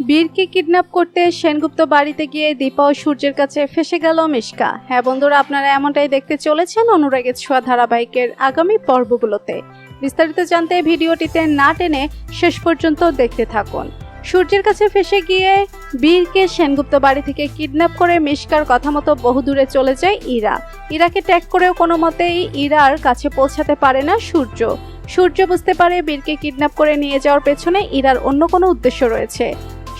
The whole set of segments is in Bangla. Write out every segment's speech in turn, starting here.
বীরকে কিডন্যাপ করতে সেনগুপ্ত বাড়িতে গিয়ে দীপা ও সূর্যের কাছে ফেসে গেল মিশকা। হ্যাঁ বন্ধুরা, আপনারা এমনটাই দেখতে চলেছেন অনুরাগের ছোঁয়া ধারাবাহিকের আগামী পর্বগুলোতে। বিস্তারিত জানতে ভিডিওটিতে না টেনে শেষ পর্যন্ত দেখতে থাকুন। সূর্যের কাছে ফেসে গিয়ে বীরকে সেনগুপ্ত বাড়ি থেকে কিডন্যাপ করে মিশকার কথা মতো বহুদূরে চলে যায় ইরা। ইরাকে ট্যাগ করেও কোনো মতেই ইরার কাছে পৌঁছাতে পারে না সূর্য বুঝতে পারে বীরকে কিডন্যাপ করে নিয়ে যাওয়ার পেছনে ইরার অন্য কোনো উদ্দেশ্য রয়েছে।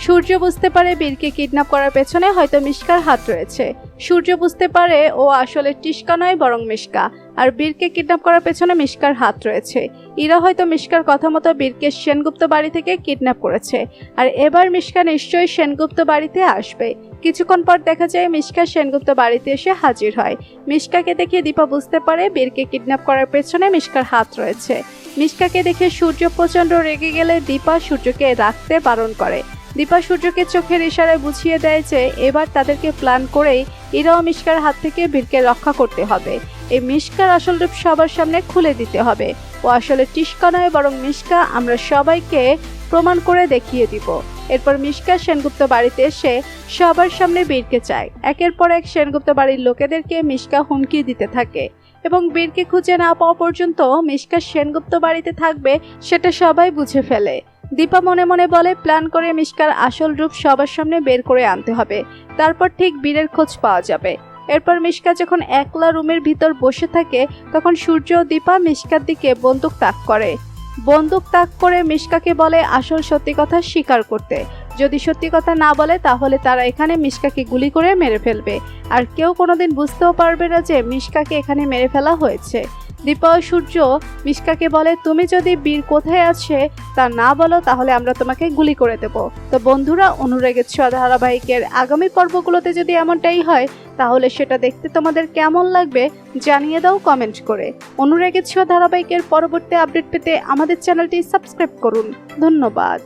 সূর্য বুঝতে পারে বীরকে কিডন্যাপ করার পেছনে হয়তো মিশকার হাত রয়েছে। সূর্য বুঝতে পারে ও আসলে টিস্কা নয় বরং মিশকা, আর বীরকে কিডন্যাপ করার পেছনে মিশকার হাত রয়েছে। ইরা হয়তো মিশকার কথা মতো বীরকে সেনগুপ্ত বাড়ি থেকে কিডন্যাপ করেছে, আর এবার মিশকা নিশ্চয়ই সেনগুপ্ত বাড়িতে আসবে। কিছুক্ষণ পর দেখা যায় মিশকা সেনগুপ্ত বাড়িতে এসে হাজির হয়। মিশকাকে দেখে দীপা বুঝতে পারে বীরকে কিডন্যাপ করার পেছনে মিশকার হাত রয়েছে। মিশকাকে দেখে সূর্য প্রচন্ড রেগে গেলে দীপা সূর্যকে রাখতে বারণ করে। দীপা সূর্যকে চোখের ইশারায় বুঝিয়ে দেয় যে এবার তাদেরকে প্ল্যান করেই ইরা ও মিশকার হাত থেকে বীরকে রক্ষা করতে হবে। এই মিশকার আসল রূপ সবার সামনে খুলে দিতে হবে। ও আসলে টিস্কা নয় বরং মিশকা, আমরা সবাইকে প্রমাণ করে দেখিয়ে দিব। এরপর মিশকা সেনগুপ্ত বাড়িতে এসে সবার সামনে বীরকে চায়। একের পর এক সেনগুপ্ত বাড়ির লোকেদেরকে মিশকা হুমকি দিতে থাকে এবং বীরকে খুঁজে না পাওয়া পর্যন্ত মিশকা সেনগুপ্ত বাড়িতে থাকবে সেটা সবাই বুঝে ফেলে। দীপা মনে মনে বলে প্ল্যান করে মিশকার আসল রূপ সবার সামনে বের করে আনতে হবে, তারপর ঠিক বীরের খোঁজ পাওয়া যাবে। এরপর মিশকা যখন একলা রুমের ভিতর বসে থাকে তখন সূর্য ও দীপা মিশকার দিকে বন্দুক তাক করে মিশকাকে বলে আসল সত্যি কথা স্বীকার করতে। যদি সত্যি কথা না বলে তাহলে তারা এখানে মিশকাকে গুলি করে মেরে ফেলবে, আর কেউ কোনোদিন বুঝতেও পারবে না যে মিশকাকে এখানে মেরে ফেলা হয়েছে। দীপা ও সূর্য মিশকাকে বলে তুমি যদি বীর কোথায় আছে তা না বলো তাহলে আমরা তোমাকে গুলি করে দেব। তো বন্ধুরা, অনুরাগের ছোঁয়া ধারাবাহিকের আগামী পর্বগুলোতে যদি এমনটাই হয় তাহলে সেটা দেখতে তোমাদের কেমন লাগবে জানিয়ে দাও কমেন্ট করে। অনুরাগের ছোঁয়া ধারাবাহিকের পরবর্তী আপডেট পেতে আমাদের চ্যানেলটি সাবস্ক্রাইব করুন। ধন্যবাদ।